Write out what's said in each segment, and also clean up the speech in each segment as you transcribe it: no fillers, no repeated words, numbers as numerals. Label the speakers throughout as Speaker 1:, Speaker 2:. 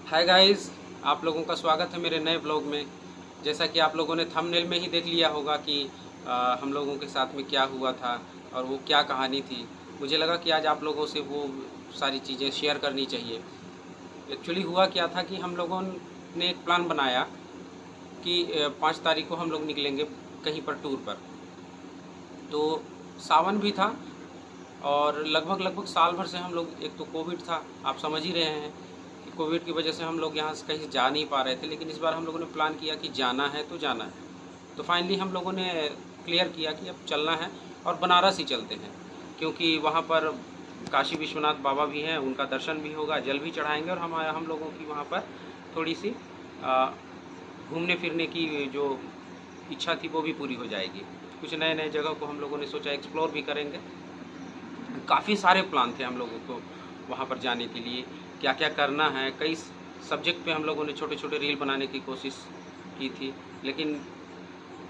Speaker 1: Hi guys, आप लोगों का स्वागत है मेरे नए ब्लॉग में। जैसा कि आप लोगों ने थंबनेल में ही देख लिया होगा कि हम लोगों के साथ में क्या हुआ था और वो क्या कहानी थी। मुझे लगा कि आज आप लोगों से वो सारी चीज़ें शेयर करनी चाहिए। एक्चुअली हुआ क्या था कि हम लोगों ने एक प्लान बनाया कि 5 तारीख को हम लोग निकलेंगे कहीं पर टूर पर। तो सावन भी था और लगभग लगभग साल भर से हम लोग, एक तो कोविड था, आप समझ ही रहे हैं कि कोविड की वजह से हम लोग यहाँ से कहीं जा नहीं पा रहे थे। लेकिन इस बार हम लोगों ने प्लान किया कि जाना है तो जाना है। तो फाइनली हम लोगों ने क्लियर किया कि अब चलना है और बनारस ही चलते हैं, क्योंकि वहाँ पर काशी विश्वनाथ बाबा भी हैं, उनका दर्शन भी होगा, जल भी चढ़ाएंगे और हम लोगों की वहाँ पर थोड़ी सी घूमने फिरने की जो इच्छा थी वो भी पूरी हो जाएगी। कुछ नए नए जगह को हम लोगों ने सोचा एक्सप्लोर भी करेंगे। काफ़ी सारे प्लान थे हम लोगों को वहाँ पर जाने के लिए, क्या क्या करना है। कई सब्जेक्ट पे हम लोगों ने छोटे छोटे रील बनाने की कोशिश की थी, लेकिन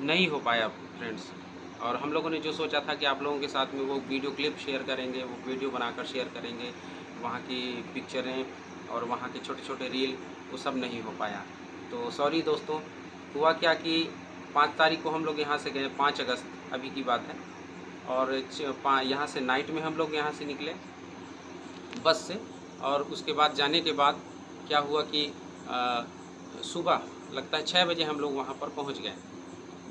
Speaker 1: नहीं हो पाया फ्रेंड्स। और हम लोगों ने जो सोचा था कि आप लोगों के साथ में वो वीडियो क्लिप शेयर करेंगे, वो वीडियो बनाकर शेयर करेंगे, वहाँ की पिक्चरें और वहाँ के छोटे छोटे रील, वो सब नहीं हो पाया। तो सॉरी दोस्तों। हुआ क्या कि 5 तारीख को हम लोग यहाँ से गए, 5 अगस्त अभी की बात है। और यहाँ से नाइट में हम लोग यहाँ से निकले बस से। और उसके बाद जाने के बाद क्या हुआ कि सुबह लगता है 6 बजे हम लोग वहाँ पर पहुँच गए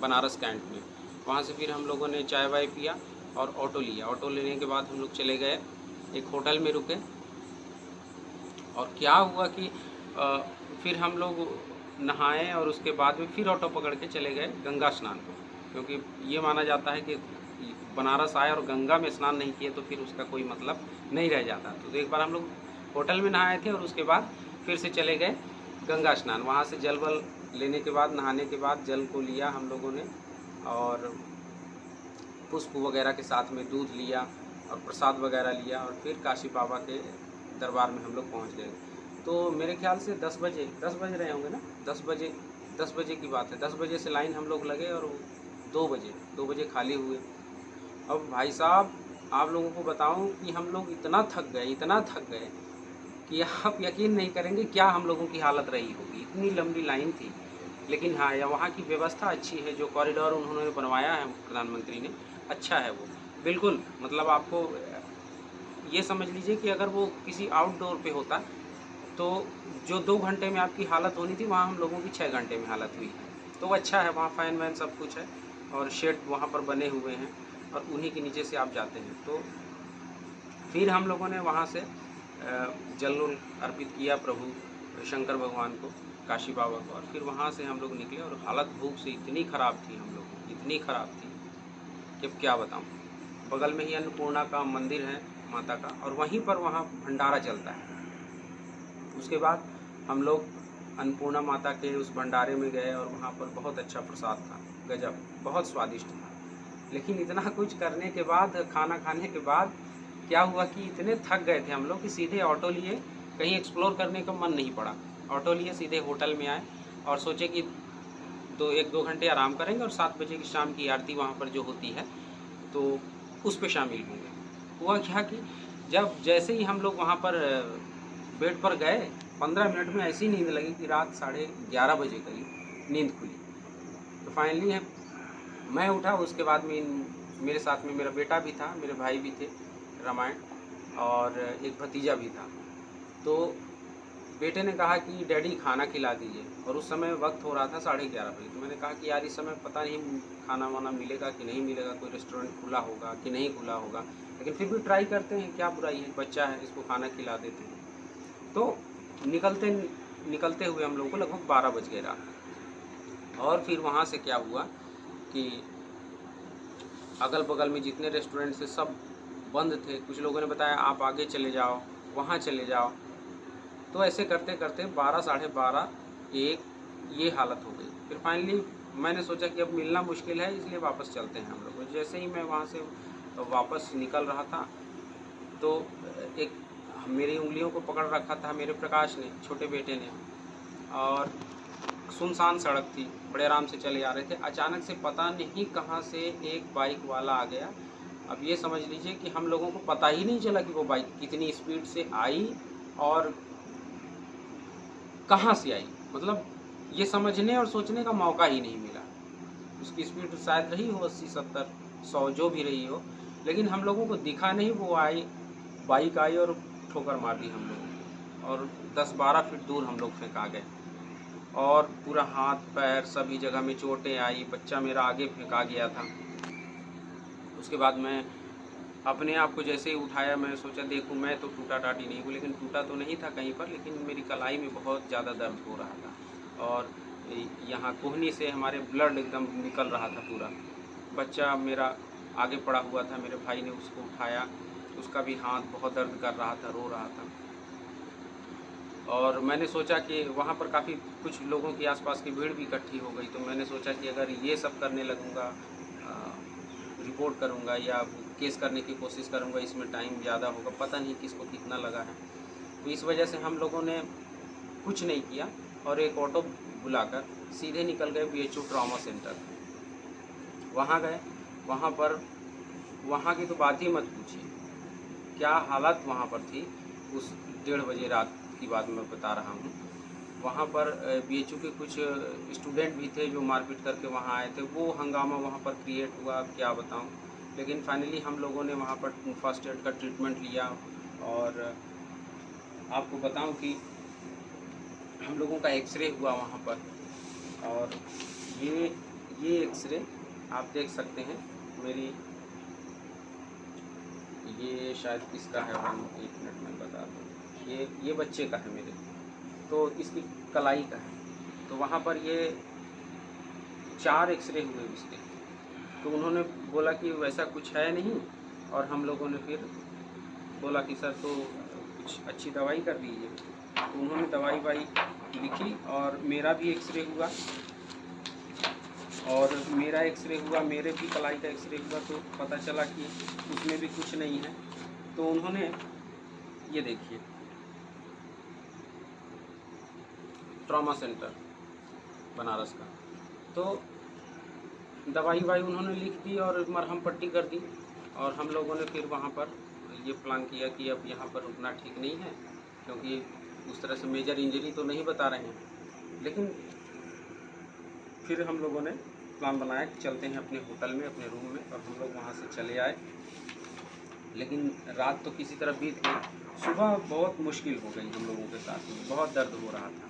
Speaker 1: बनारस कैंट में। वहाँ से फिर हम लोगों ने चाय वाय पिया और ऑटो लिया। ऑटो लेने के बाद हम लोग चले गए, एक होटल में रुके। और क्या हुआ कि फिर हम लोग नहाए और उसके बाद में फिर ऑटो पकड़ के चले गए गंगा स्नान को, क्योंकि ये माना जाता है कि बनारस आए और गंगा में स्नान नहीं किए तो फिर उसका कोई मतलब नहीं रह जाता। तो एक बार हम लोग होटल में नहाए थे और उसके बाद फिर से चले गए गंगा स्नान। वहाँ से जल वल लेने के बाद, नहाने के बाद जल को लिया हम लोगों ने और पुष्प वगैरह के साथ में दूध लिया और प्रसाद वगैरह लिया और फिर काशी बाबा के दरबार में हम लोग पहुँच गए। तो मेरे ख्याल से 10 बज रहे होंगे ना, 10 बजे की बात है। 10 बजे से लाइन हम लोग लगे और 2 बजे खाली हुए। अब भाई साहब, आप लोगों को बताऊं कि हम लोग इतना थक गए कि आप यकीन नहीं करेंगे क्या हम लोगों की हालत रही होगी। इतनी लंबी लाइन थी। लेकिन हाँ, या वहाँ की व्यवस्था अच्छी है, जो कॉरिडोर उन्होंने बनवाया है प्रधानमंत्री ने, अच्छा है वो। बिल्कुल, मतलब आपको ये समझ लीजिए कि अगर वो किसी आउटडोर पे होता तो जो 2 घंटे में आपकी हालत होनी थी, वहाँ हम लोगों की 6 घंटे में हालत हुई है। तो अच्छा है, वहाँ फ़ैन वैन सब कुछ है और शेड वहाँ पर बने हुए हैं और उन्हीं के नीचे से आप जाते हैं। तो फिर हम लोगों ने वहाँ से जल उल अर्पित किया प्रभु शंकर भगवान को, काशी बाबा को। और फिर वहाँ से हम लोग निकले और हालत भूख से इतनी ख़राब थी हम लोगों की, इतनी ख़राब थी कि अब क्या बताऊँ। बगल में ही अन्नपूर्णा का मंदिर है माता का, और वहीं पर वहाँ भंडारा चलता है। उसके बाद हम लोग अन्नपूर्णा माता के उस भंडारे में गए और वहाँ पर बहुत अच्छा प्रसाद था, गजब, बहुत स्वादिष्ट था। लेकिन इतना कुछ करने के बाद, खाना खाने के बाद क्या हुआ कि इतने थक गए थे हम लोग कि सीधे ऑटो लिए, कहीं एक्सप्लोर करने का मन नहीं पड़ा। ऑटो लिए सीधे होटल में आए और सोचे कि 1-2 घंटे आराम करेंगे और 7 बजे की शाम की आरती वहाँ पर जो होती है तो उस पे शामिल होंगे। हुआ क्या कि जब जैसे ही हम लोग वहाँ पर बेड पर गए, 15 मिनट में ऐसी नींद लगी कि रात 11:30 बजे करीब नींद खुली। तो फाइनली है मैं उठा। उसके बाद में मेरे साथ में मेरा बेटा भी था, मेरे भाई भी थे रामायण, और एक भतीजा भी था। तो बेटे ने कहा कि डैडी खाना खिला दीजिए, और उस समय वक्त हो रहा था 11:30 बजे। तो मैंने कहा कि यार इस समय पता नहीं खाना वाना मिलेगा कि नहीं मिलेगा, कोई रेस्टोरेंट खुला होगा कि नहीं खुला होगा, लेकिन फिर भी ट्राई करते हैं, क्या बुराई है, बच्चा है, इसको खाना खिला देते हैं। तो निकलते निकलते हुए हम लोगों को लगभग 12 बज गए रात। और फिर वहाँ से क्या हुआ कि अगल बगल में जितने रेस्टोरेंट थे सब बंद थे। कुछ लोगों ने बताया आप आगे चले जाओ, वहाँ चले जाओ। तो ऐसे करते करते 12, साढ़े 12, 1 ये हालत हो गई। फिर फाइनली मैंने सोचा कि अब मिलना मुश्किल है, इसलिए वापस चलते हैं हम लोग। जैसे ही मैं वहाँ से वापस निकल रहा था तो एक मेरी उंगलियों को पकड़ रखा था मेरे प्रकाश ने, छोटे बेटे ने, और सुनसान सड़क थी, बड़े आराम से चले आ रहे थे। अचानक से पता नहीं कहाँ से एक बाइक वाला आ गया। अब ये समझ लीजिए कि हम लोगों को पता ही नहीं चला कि वो बाइक कितनी स्पीड से आई और कहाँ से आई, मतलब ये समझने और सोचने का मौका ही नहीं मिला। उसकी स्पीड शायद रही हो 80 70 100 जो भी रही हो, लेकिन हम लोगों को दिखा नहीं, वो आई, बाइक आई और ठोकर मार दी हम लोगों को, और 10-12 फीट दूर हम लोग फेंका गए, और पूरा हाथ पैर सभी जगह में चोटें आई। बच्चा मेरा आगे फेंका गया था। उसके बाद मैं अपने आप को जैसे ही उठाया, मैं सोचा देखूं, मैं तो टूटा टाटी नहीं हूँ, लेकिन टूटा तो नहीं था कहीं पर, लेकिन मेरी कलाई में बहुत ज़्यादा दर्द हो रहा था, और यहाँ कोहनी से हमारे ब्लड एकदम निकल रहा था पूरा। बच्चा मेरा आगे पड़ा हुआ था, मेरे भाई ने उसको उठाया, उसका भी हाथ बहुत दर्द कर रहा था, रो रहा था। और मैंने सोचा कि वहाँ पर काफ़ी कुछ लोगों की आसपास की भीड़ भी इकट्ठी हो गई, तो मैंने सोचा कि अगर ये सब करने लगूँगा, रिपोर्ट करूँगा या केस करने की कोशिश करूँगा, इसमें टाइम ज़्यादा होगा, पता नहीं किसको कितना लगा है। तो इस वजह से हम लोगों ने कुछ नहीं किया और एक ऑटो बुलाकर सीधे निकल गए BHU ट्रॉमा सेंटर। वहाँ गए, वहाँ पर वहाँ की तो बात ही मत पूछिए, क्या हालत वहाँ पर थी। उस 1:30 बजे रात की बात मैं बता रहा हूँ। वहाँ पर BHU के कुछ स्टूडेंट भी थे जो मारपीट करके वहाँ आए थे। वो हंगामा वहाँ पर क्रिएट हुआ, क्या बताऊँ। लेकिन फाइनली हम लोगों ने वहाँ पर फर्स्ट एड का ट्रीटमेंट लिया, और आपको बताऊँ कि हम लोगों का एक्सरे हुआ वहाँ पर, और ये एक्सरे आप देख सकते हैं मेरी, ये शायद किसका है, 1 मिनट में बता दूँ। ये बच्चे का है मेरे, तो इसकी कलाई का है। तो वहाँ पर ये 4 एक्सरे हुए उसके, तो उन्होंने बोला कि वैसा कुछ है नहीं, और हम लोगों ने फिर बोला कि सर तो कुछ अच्छी दवाई कर दीजिए। तो उन्होंने दवाई वाई लिखी, और मेरा भी एक्सरे हुआ, मेरे भी कलाई का एक्सरे हुआ, तो पता चला कि उसमें भी कुछ नहीं है। तो उन्होंने, ये देखिए, ट्रॉमा सेंटर बनारस का, तो दवाई वाई उन्होंने लिख दी और मरहम पट्टी कर दी, और हम लोगों ने फिर वहाँ पर ये प्लान किया कि अब यहाँ पर रुकना ठीक नहीं है, क्योंकि उस तरह से मेजर इंजरी तो नहीं बता रहे हैं। लेकिन फिर हम लोगों ने प्लान बनाया कि चलते हैं अपने होटल में, अपने रूम में, और हम लोग वहाँ से चले आए। लेकिन रात तो किसी तरह बीत गई, सुबह बहुत मुश्किल हो गई हम लोगों के साथ में, बहुत दर्द हो रहा था।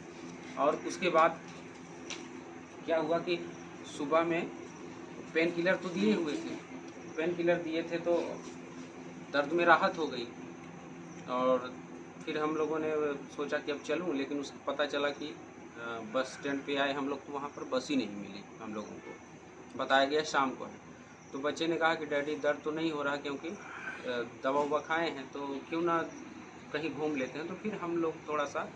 Speaker 1: और उसके बाद क्या हुआ कि सुबह में पेन किलर तो दिए हुए थे, पेन किलर दिए थे तो दर्द में राहत हो गई, और फिर हम लोगों ने सोचा कि अब चलूं, लेकिन उसको पता चला कि बस स्टैंड पे आए हम लोग, तो वहाँ पर बस ही नहीं मिली हम लोगों को, बताया गया शाम को है। तो बच्चे ने कहा कि डैडी दर्द तो नहीं हो रहा, क्योंकि दवा ववा खाए हैं, तो क्यों ना कहीं घूम लेते हैं। तो फिर हम लोग थोड़ा सा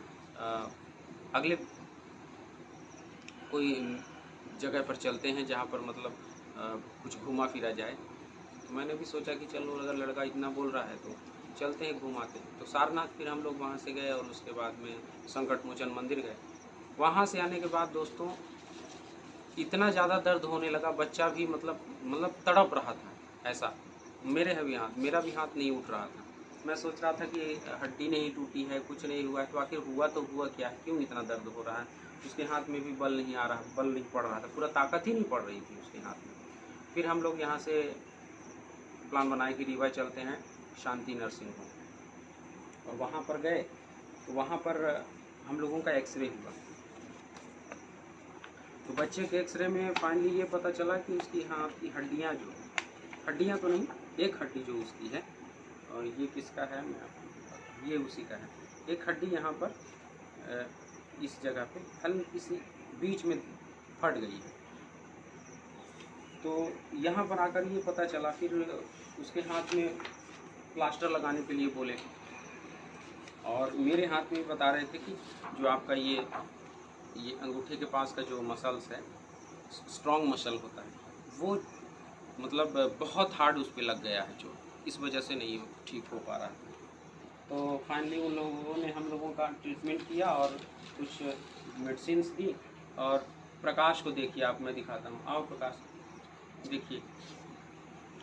Speaker 1: अगले कोई जगह पर चलते हैं जहाँ पर मतलब कुछ घूमा फिरा जाए। तो मैंने भी सोचा कि चलो अगर लड़का इतना बोल रहा है तो चलते हैं, घुमाते हैं। तो सारनाथ फिर हम लोग वहाँ से गए, और उसके बाद में संकट मोचन मंदिर गए। वहाँ से आने के बाद दोस्तों इतना ज़्यादा दर्द होने लगा, बच्चा भी मतलब तड़प रहा था ऐसा। मेरा भी हाथ नहीं उठ रहा था। मैं सोच रहा था कि हड्डी नहीं टूटी है, कुछ नहीं हुआ है, तो आखिर हुआ तो हुआ क्या है, क्यों इतना दर्द हो रहा है। उसके हाथ में भी बल नहीं आ रहा, बल नहीं पड़ रहा था, पूरा ताकत ही नहीं पड़ रही थी उसके हाथ में। फिर हम लोग यहाँ से प्लान बनाए कि रीवा चलते हैं शांति नर्सिंग होम, और वहाँ पर गए। तो वहाँ पर हम लोगों का एक्सरे हुआ, तो बच्चे के एक्सरे में फाइनली ये पता चला कि उसकी हाथ की हड्डियाँ तो नहीं, एक हड्डी जो उसकी है, और ये किसका है, ये उसी का है। एक हड्डी यहाँ पर इस जगह पे हल्की सी बीच में फट गई है। तो यहाँ पर आकर ये पता चला, फिर उसके हाथ में प्लास्टर लगाने के लिए बोले, और मेरे हाथ में बता रहे थे कि जो आपका ये अंगूठे के पास का जो मसल्स है, स्ट्रॉन्ग मसल होता है, वो मतलब बहुत हार्ड उस पर लग गया है, जो इस वजह से नहीं ठीक हो पा रहा है। तो फाइनली उन लोगों ने हम लोगों का ट्रीटमेंट किया और कुछ मेडिसिन्स दी। और प्रकाश को देखिए आप, मैं दिखाता हूँ, आओ प्रकाश, देखिए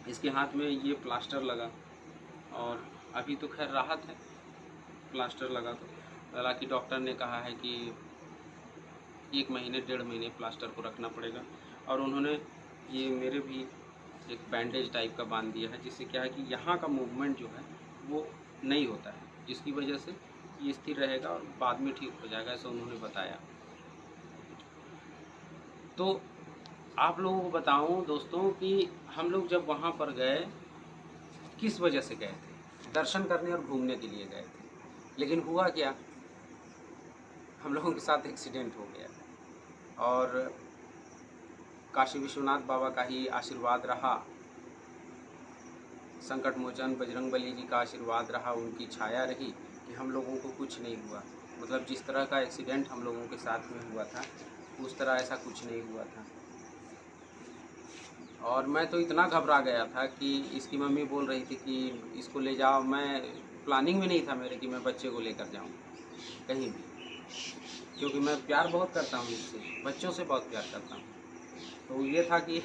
Speaker 1: इसके हाथ में ये प्लास्टर लगा, और अभी तो खैर राहत है, प्लास्टर लगा। तो हालांकि डॉक्टर ने कहा है कि 1 महीने 1.5 महीने प्लास्टर को रखना पड़ेगा। और उन्होंने ये मेरे भी एक बैंडेज टाइप का बांध दिया है, जिससे क्या है कि यहाँ का मूवमेंट जो है वो नहीं होता है, जिसकी वजह से ये स्थिर रहेगा और बाद में ठीक हो जाएगा, ऐसा उन्होंने बताया। तो आप लोगों को बताऊं दोस्तों कि हम लोग जब वहाँ पर गए, किस वजह से गए थे? दर्शन करने और घूमने के लिए गए थे। लेकिन हुआ क्या, हम लोगों के साथ एक्सीडेंट हो गया। और काशी विश्वनाथ बाबा का ही आशीर्वाद रहा, संकट मोचन बजरंगबली जी का आशीर्वाद रहा, उनकी छाया रही कि हम लोगों को कुछ नहीं हुआ। मतलब जिस तरह का एक्सीडेंट हम लोगों के साथ में हुआ था, उस तरह ऐसा कुछ नहीं हुआ था। और मैं तो इतना घबरा गया था कि इसकी मम्मी बोल रही थी कि इसको ले जाओ। मैं प्लानिंग में नहीं था मेरे कि मैं बच्चे को लेकर जाऊं कहीं भी, क्योंकि मैं प्यार बहुत करता हूं इससे, बच्चों से बहुत प्यार करता हूं। तो ये था कि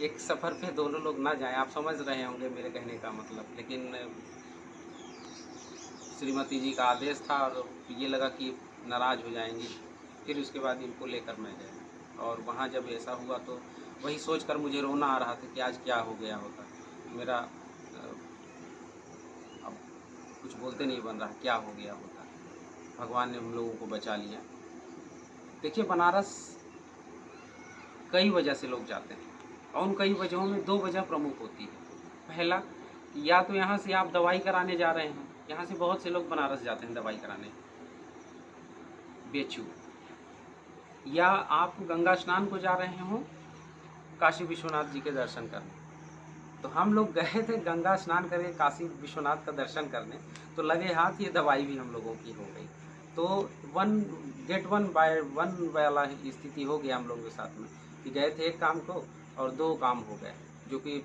Speaker 1: एक सफ़र पे दोनों लोग ना जाएं, आप समझ रहे होंगे मेरे कहने का मतलब। लेकिन श्रीमती जी का आदेश था और ये लगा कि नाराज़ हो जाएंगी, फिर उसके बाद इनको लेकर मैं गया। और वहाँ जब ऐसा हुआ तो वही सोचकर मुझे रोना आ रहा था कि आज क्या हो गया होता। मेरा अब कुछ बोलते नहीं बन रहा, क्या हो गया होता। भगवान ने हम लोगों को बचा लिया। देखिए, बनारस कई वजह से लोग जाते हैं और उन कई वजहों में 2 वजह प्रमुख होती है। पहला, या तो यहाँ से आप दवाई कराने जा रहे हैं, यहाँ से बहुत से लोग बनारस जाते हैं दवाई कराने बेचू, या आप गंगा स्नान को जा रहे हो काशी विश्वनाथ जी के दर्शन करने। तो हम लोग गए थे गंगा स्नान करके काशी विश्वनाथ का दर्शन करने, तो लगे हाथ ये दवाई भी हम लोगों की हो गई। तो 1 गेट 1 बाय 1 वाला स्थिति हो गया हम लोगों के साथ में कि गए थे एक काम को और 2 काम हो गए, जो कि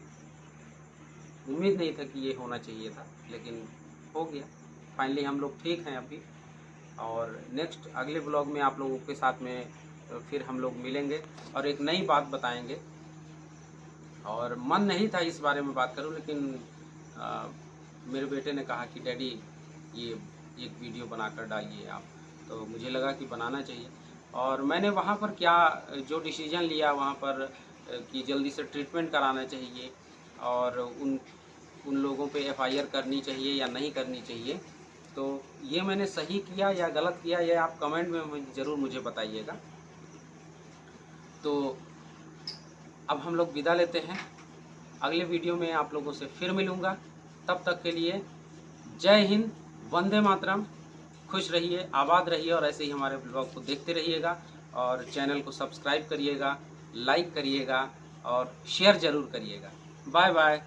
Speaker 1: उम्मीद नहीं था कि ये होना चाहिए था, लेकिन हो गया। फाइनली हम लोग ठीक हैं अभी। और नेक्स्ट अगले ब्लॉग में आप लोगों के साथ में फिर हम लोग मिलेंगे और एक नई बात बताएंगे। और मन नहीं था इस बारे में बात करूं, लेकिन मेरे बेटे ने कहा कि डैडी ये एक वीडियो बनाकर डालिए आप, तो मुझे लगा कि बनाना चाहिए। और मैंने वहाँ पर क्या जो डिसीजन लिया वहाँ पर कि जल्दी से ट्रीटमेंट कराना चाहिए और उन लोगों पे FIR करनी चाहिए या नहीं करनी चाहिए, तो ये मैंने सही किया या गलत किया, ये आप कमेंट में ज़रूर मुझे बताइएगा। तो अब हम लोग विदा लेते हैं, अगले वीडियो में आप लोगों से फिर मिलूँगा। तब तक के लिए जय हिंद, वंदे मातरम। खुश रहिए, आबाद रहिए और ऐसे ही हमारे ब्लॉग को देखते रहिएगा और चैनल को सब्सक्राइब करिएगा, लाइक करिएगा और शेयर ज़रूर करिएगा। Bye bye.